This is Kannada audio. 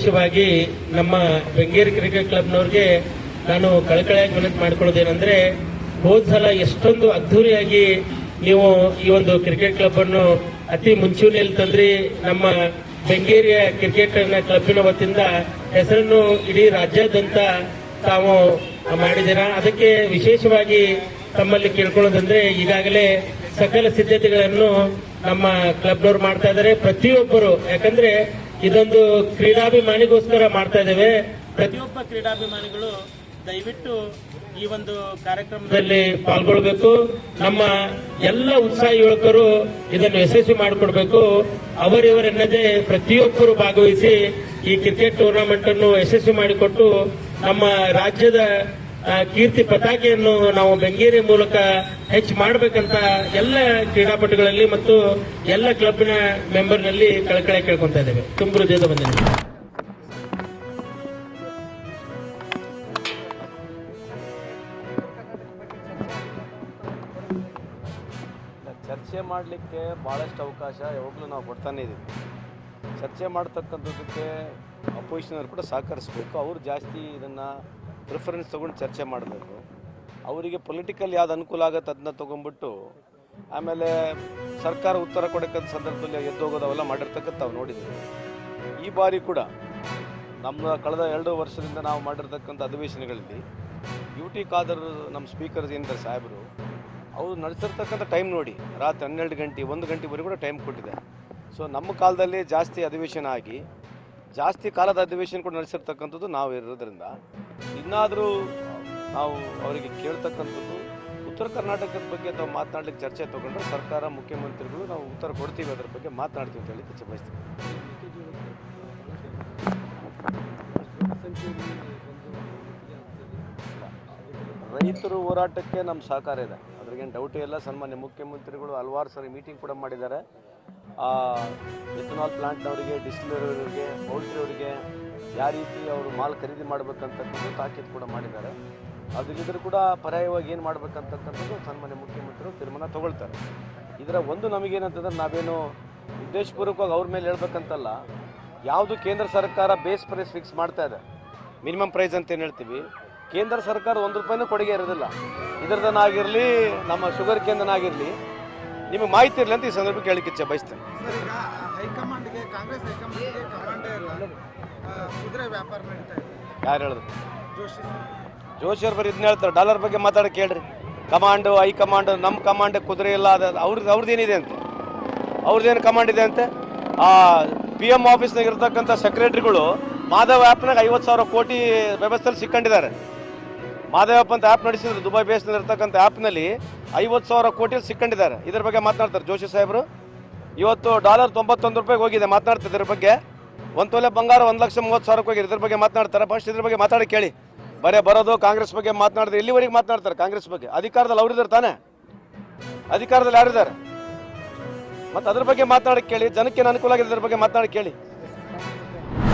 ವಿಶೇಷವಾಗಿ ನಮ್ಮ ಬೆಂಗೇರಿ ಕ್ರಿಕೆಟ್ ಕ್ಲಬ್ನವ್ರಿಗೆ ನಾನು ಕಳಕಳಿಯಾಗಿ ವಿನಂತಿ ಮಾಡ್ಕೊಳ್ಳೋದೇನೆಂದ್ರೆ, ಹೋದ ಸಲ ಎಷ್ಟೊಂದು ಅದ್ಧೂರಿಯಾಗಿ ನೀವು ಈ ಒಂದು ಕ್ರಿಕೆಟ್ ಕ್ಲಬ್ ಅನ್ನು ಅತಿ ಮುಂಚೂಣಿಯಲ್ಲಿ ತಂದ್ರಿ. ನಮ್ಮ ಬೆಂಗೇರಿಯ ಕ್ರಿಕೆಟ್ ಕ್ಲಬ್ಬಿನ ವತಿಯಿಂದ ಹೆಸರನ್ನು ಇಡೀ ರಾಜ್ಯಾದ್ಯಂತ ತಾವು ಮಾಡಿದ್ದೀರಾ. ಅದಕ್ಕೆ ವಿಶೇಷವಾಗಿ ತಮ್ಮಲ್ಲಿ ಕೇಳ್ಕೊಳ್ಳೋದಂದ್ರೆ, ಈಗಾಗಲೇ ಸಕಲ ಸಿದ್ಧತೆಗಳನ್ನು ನಮ್ಮ ಕ್ಲಬ್ನವ್ರು ಮಾಡ್ತಾ ಇದ್ದಾರೆ. ಪ್ರತಿಯೊಬ್ಬರು, ಯಾಕಂದ್ರೆ ಇದೊಂದು ಕ್ರೀಡಾಭಿಮಾನಿಗೋಸ್ಕರ ಮಾಡ್ತಾ ಇದ್ದೇವೆ. ಪ್ರತಿಯೊಬ್ಬ ಕ್ರೀಡಾಭಿಮಾನಿಗಳು ದಯವಿಟ್ಟು ಈ ಒಂದು ಕಾರ್ಯಕ್ರಮದಲ್ಲಿ ಪಾಲ್ಗೊಳ್ಬೇಕು. ನಮ್ಮ ಎಲ್ಲ ಉತ್ಸಾಹಿ ಯುವಕರು ಇದನ್ನು ಯಶಸ್ವಿ ಮಾಡಿಕೊಡ್ಬೇಕು. ಅವರಿವರೆನ್ನದೇ ಪ್ರತಿಯೊಬ್ಬರು ಭಾಗವಹಿಸಿ ಈ ಕ್ರಿಕೆಟ್ ಟೂರ್ನಮೆಂಟ್ ಅನ್ನು ಯಶಸ್ವಿ ಮಾಡಿಕೊಟ್ಟು ನಮ್ಮ ರಾಜ್ಯದ ಕೀರ್ತಿ ಪತಾಕೆಯನ್ನು ನಾವು ಬೆಂಗೇರಿ ಮೂಲಕ ಹೆಚ್ಚು ಮಾಡಬೇಕಂತ ಎಲ್ಲ ಕ್ರೀಡಾಪಟುಗಳಲ್ಲಿ ಮತ್ತು ಎಲ್ಲ ಕ್ಲಬ್ನ ಮೆಂಬರ್ನಲ್ಲಿ ಕಳಕಳಿ ಕೇಳ್ಕೊಂತ ಇದ್ದೇವೆ. ತುಂಬ ಹೃದಯದ ವಂದನೆಗಳು. ಚರ್ಚೆ ಮಾಡಲಿಕ್ಕೆ ಭಾಳಷ್ಟು ಅವಕಾಶ ಯಾವಾಗಲೂ ನಾವು ಕೊಡ್ತಾನೆ ಇದ್ದೀವಿ. ಚರ್ಚೆ ಮಾಡ್ತಕ್ಕಂಥದ್ದಕ್ಕೆ ಅಪೋಸಿಷನವ್ರು ಕೂಡ ಸಹಕರಿಸಬೇಕು. ಅವರು ಜಾಸ್ತಿ ಇದನ್ನು ಪ್ರಿಫರೆನ್ಸ್ ತೊಗೊಂಡು ಚರ್ಚೆ ಮಾಡಬೇಕು. ಅವರಿಗೆ ಪೊಲಿಟಿಕಲ್ ಯಾವ್ದು ಅನುಕೂಲ ಆಗುತ್ತೆ ಅದನ್ನ ತೊಗೊಂಡ್ಬಿಟ್ಟು ಆಮೇಲೆ ಸರ್ಕಾರ ಉತ್ತರ ಕೊಡೋಕ್ಕಂಥ ಸಂದರ್ಭದಲ್ಲಿ ಎದ್ದೋಗೋದು ಅವೆಲ್ಲ ಮಾಡಿರ್ತಕ್ಕಂಥ ನಾವು ನೋಡಿದ್ದೀವಿ. ಈ ಬಾರಿ ಕೂಡ ನಮ್ಮ ಕಳೆದ 2 ವರ್ಷದಿಂದ ನಾವು ಮಾಡಿರ್ತಕ್ಕಂಥ ಅಧಿವೇಶನಗಳಲ್ಲಿ UT ಖಾದರ್ ನಮ್ಮ ಸ್ಪೀಕರ್ಸ್ ಏನಿದ್ದಾರೆ ಸಾಹೇಬರು, ಅವರು ನಡೆಸಿರ್ತಕ್ಕಂಥ ಟೈಮ್ ನೋಡಿ ರಾತ್ರಿ 12 ಗಂಟೆ 1 ಗಂಟೆವರೆಗೂ ಕೂಡ ಟೈಮ್ ಕೊಟ್ಟಿದೆ. ಸೊ ನಮ್ಮ ಕಾಲದಲ್ಲಿ ಜಾಸ್ತಿ ಅಧಿವೇಶನ ಆಗಿ ಜಾಸ್ತಿ ಕಾಲದ ಅಧಿವೇಶನ ಕೂಡ ನಡೆಸಿರ್ತಕ್ಕಂಥದ್ದು ನಾವು ಇರೋದ್ರಿಂದ ಇನ್ನಾದರೂ ನಾವು ಅವರಿಗೆ ಕೇಳ್ತಕ್ಕಂಥದ್ದು ಉತ್ತರ ಕರ್ನಾಟಕದ ಬಗ್ಗೆ ತಾವು ಮಾತನಾಡ್ಲಿಕ್ಕೆ ಚರ್ಚೆ ತೊಗೊಂಡ್ರೆ ಸರ್ಕಾರ ಮುಖ್ಯಮಂತ್ರಿಗಳು ನಾವು ಉತ್ತರ ಕೊಡ್ತೀವಿ, ಅದರ ಬಗ್ಗೆ ಮಾತನಾಡ್ತೀವಿ ಅಂತ ಹೇಳಿ ಇಚ್ಛೆ ಬಯಸ್ತೀವಿ. ರೈತರು ಹೋರಾಟಕ್ಕೆ ನಮ್ಮ ಸಹಕಾರ ಇದೆ, ಅದ್ರಿಗೇನು ಡೌಟೇ ಇಲ್ಲ. ಸನ್ಮಾನ್ಯ ಮುಖ್ಯಮಂತ್ರಿಗಳು ಹಲವಾರು ಸರಿ ಮೀಟಿಂಗ್ ಕೂಡ ಮಾಡಿದ್ದಾರೆ. ಎಥನಾಲ್ ಪ್ಲಾಂಟ್ನವರಿಗೆ, ಡಿಸ್ಟಿಲರಿಯವರಿಗೆ, ಪೌಲ್ಟ್ರಿಯವರಿಗೆ ಯಾವ ರೀತಿ ಅವರು ಮಾಲ್ ಖರೀದಿ ಮಾಡಬೇಕಂತಕ್ಕಂಥದ್ದು ತಾಕೀತು ಕೂಡ ಮಾಡಿದ್ದಾರೆ. ಅದಿದ್ರೂ ಕೂಡ ಪರ್ಯಾಯವಾಗಿ ಏನು ಮಾಡಬೇಕಂತಕ್ಕಂಥದ್ದು ಸನ್ಮಾನ್ಯ ಮುಖ್ಯಮಂತ್ರಿಗಳು ತೀರ್ಮಾನ ತಗೊಳ್ತಾರೆ. ಇದರ ಒಂದು ನಮಗೇನಂತಂದ್ರೆ, ನಾವೇನು ಉದ್ದೇಶಪೂರ್ವಕವಾಗಿ ಅವ್ರ ಮೇಲೆ ಹೇಳ್ಬೇಕಂತಲ್ಲ, ಯಾವುದು ಕೇಂದ್ರ ಸರ್ಕಾರ ಬೇಸ್ ಪ್ರೈಸ್ ಫಿಕ್ಸ್ ಮಾಡ್ತಾ ಇದೆ, ಮಿನಿಮಮ್ ಪ್ರೈಸ್ ಅಂತ ಏನು ಹೇಳ್ತೀವಿ, ಕೇಂದ್ರ ಸರ್ಕಾರ 1 ರೂಪಾಯಿನೂ ಕೊಡುಗೆ ಇರೋದಿಲ್ಲ. ಇದರದನ್ನಾಗಿರಲಿ, ನಮ್ಮ ಶುಗರ್ ಕೇಂದ್ರನಾಗಿರಲಿ, ನಿಮಗೆ ಮಾಹಿತಿ ಇರಲಿ ಅಂತ ಈ ಸಂದರ್ಭಕ್ಕೆ ಹೇಳಿಕ್ಕೆ ಇಚ್ಛೆ ಬಯಸ್ತೇನೆ. ಹೈಕಮಾಂಡ್ಗೆ, ಕಾಂಗ್ರೆಸ್ ಹೈಕಮಾಂಡ್ಗೆ ಕಮಾಂಡೇ ಇಲ್ಲ, ಕುದುರೆ ವ್ಯಾಪಾರ ನಡೀತಾ ಇದೆ. ಯಾರು ಹೇಳಿದ್ರು? ಜೋಶಿ ಅವ್ರು ಬರೀ ಇದನ್ನ ಹೇಳ್ತಾರೆ. ಡಾಲರ್ ಬಗ್ಗೆ ಮಾತಾಡೋಕೆ ಹೇಳ್ರಿ. ಕಮಾಂಡು, ಹೈಕಮಾಂಡು, ನಮ್ಮ ಕಮಾಂಡ್ ಕುದುರೆ ಇಲ್ಲ, ಅದು ಅವ್ರದ್ದೇನಿದೆ ಅಂತೆ, ಅವ್ರದ್ದೇನು ಕಮಾಂಡ್ ಇದೆ ಅಂತೆ. PM ಆಫೀಸ್ನಾಗ ಇರ್ತಕ್ಕಂಥ ಸೆಕ್ರೆಟರಿಗಳು ಮಾಧವ್ ಆ್ಯಪ್ನಾಗ 50,000 ಕೋಟಿ ವ್ಯವಸ್ಥೆಯಲ್ಲಿ ಸಿಕ್ಕೊಂಡಿದ್ದಾರೆ. ಮಾಧವ್ ಆ್ಯಪ್ ಅಂತ ಆ್ಯಪ್ ನಡೆಸಿದ್ರು, ದುಬೈ ಬೇಸ್ನಲ್ಲಿ ಇರ್ತಕ್ಕಂಥ ಆ್ಯಪ್ನಲ್ಲಿ 50,000 ಕೋಟಿಯಲ್ಲಿ ಸಿಕ್ಕೊಂಡಿದ್ದಾರೆ. ಇದ್ರ ಬಗ್ಗೆ ಮಾತನಾಡ್ತಾರೆ ಜೋಶಿ ಸಾಹೇಬರು. ಇವತ್ತು ಡಾಲರ್ 91 ರೂಪಾಯಿಗೆ ಹೋಗಿದೆ, ಮಾತನಾಡ್ತಾರೆ ಇದ್ರ ಬಗ್ಗೆ. 1 ತೊಲೆ ಬಂಗಾರ 1,30,30,000 ಹೋಗಿದೆ, ಇದ್ರ ಬಗ್ಗೆ ಮಾತನಾಡ್ತಾರೆ. ಫಸ್ಟ್ ಇದ್ರ ಬಗ್ಗೆ ಮಾತಾಡಿ ಕೇಳಿ. ಬರೋದು ಕಾಂಗ್ರೆಸ್ ಬಗ್ಗೆ ಮಾತನಾಡಿದ್ರೆ ಎಲ್ಲಿವರೆಗೆ ಮಾತನಾಡ್ತಾರೆ ಕಾಂಗ್ರೆಸ್ ಬಗ್ಗೆ? ಅಧಿಕಾರದಲ್ಲಿ ಅವರಿದ್ದಾರೆ ತಾನೆ, ಅಧಿಕಾರದಲ್ಲಿ ಯಾರಿದ್ದಾರೆ? ಮತ್ತು ಅದ್ರ ಬಗ್ಗೆ ಮಾತನಾಡಿ ಕೇಳಿ, ಜನಕ್ಕೆ ಅನುಕೂಲ ಆಗಿದೆ, ಇದ್ರ ಬಗ್ಗೆ ಮಾತನಾಡಿ ಕೇಳಿ.